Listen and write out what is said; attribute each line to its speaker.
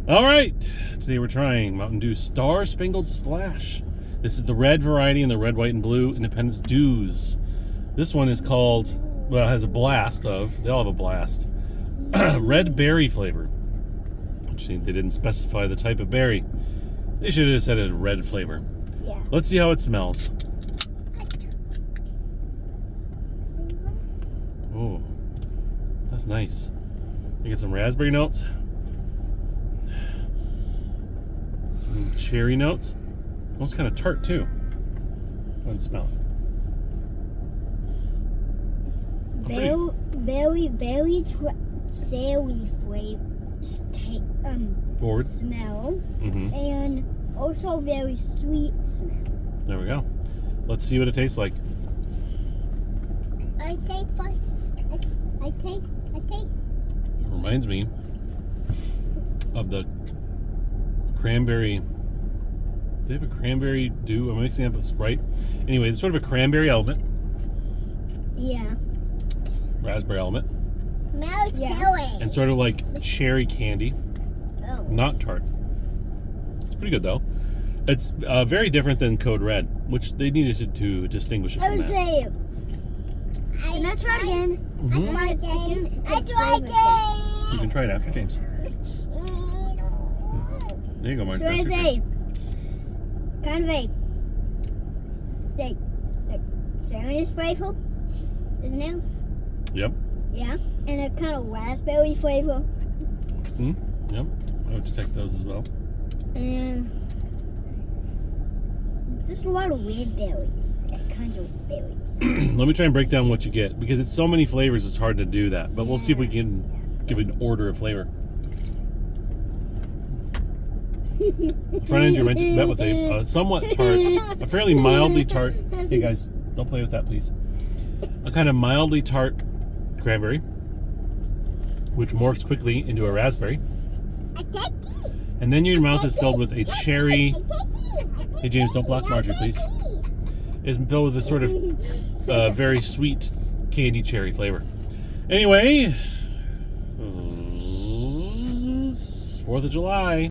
Speaker 1: All right, today we're trying Mountain Dew Star Spangled Splash. This is the red variety and the red, white, and blue Independence Dews. This one is called, well, it has a blast of, they all have a blast, red berry flavor. Which they didn't specify the type of berry. They should have said a red flavor.
Speaker 2: Yeah.
Speaker 1: Let's see how it smells. Oh, that's nice. You get some raspberry notes. Some cherry notes. Almost kind of tart too. Go ahead and smell it.
Speaker 2: Very cherry flavor
Speaker 1: Forward.
Speaker 2: smell,
Speaker 1: Mm-hmm.
Speaker 2: and also very sweet smell.
Speaker 1: There we go. Let's see what it tastes like.
Speaker 2: I taste first. I taste.
Speaker 1: It reminds me of the cranberry. They have a cranberry dew. I'm mixing up with Sprite. Anyway, it's sort of a cranberry element,
Speaker 2: Yeah.
Speaker 1: raspberry element,
Speaker 2: Yeah.
Speaker 1: and sort of like cherry candy.
Speaker 2: Oh.
Speaker 1: Not tart. It's pretty good though. It's very different than Code Red, which they needed to distinguish it
Speaker 2: I
Speaker 1: from
Speaker 2: would
Speaker 1: that.
Speaker 2: say. Can I try it again?
Speaker 1: Mhm.
Speaker 2: I try again.
Speaker 1: You can try it after, James. There you go, Martin.
Speaker 2: So I say, kind of a like cinnamon flavor, isn't it?
Speaker 1: Yep.
Speaker 2: Yeah, and a kind of raspberry flavor,
Speaker 1: Yep. I would detect those as well.
Speaker 2: and just a lot of red berries, kinds of berries.
Speaker 1: Let me try and break down what you get because it's so many flavors. It's hard to do that, but we'll see if we can give an order of flavor. Front end, you're met with a somewhat tart, a fairly mildly tart. Hey guys, don't play with that, please. A kind of mildly tart cranberry, which morphs quickly into a raspberry, and then your mouth is filled with a cherry. Hey James, don't block Marjorie, please. Is filled with a sort of very sweet candy cherry flavor. Anyway, 4th of July.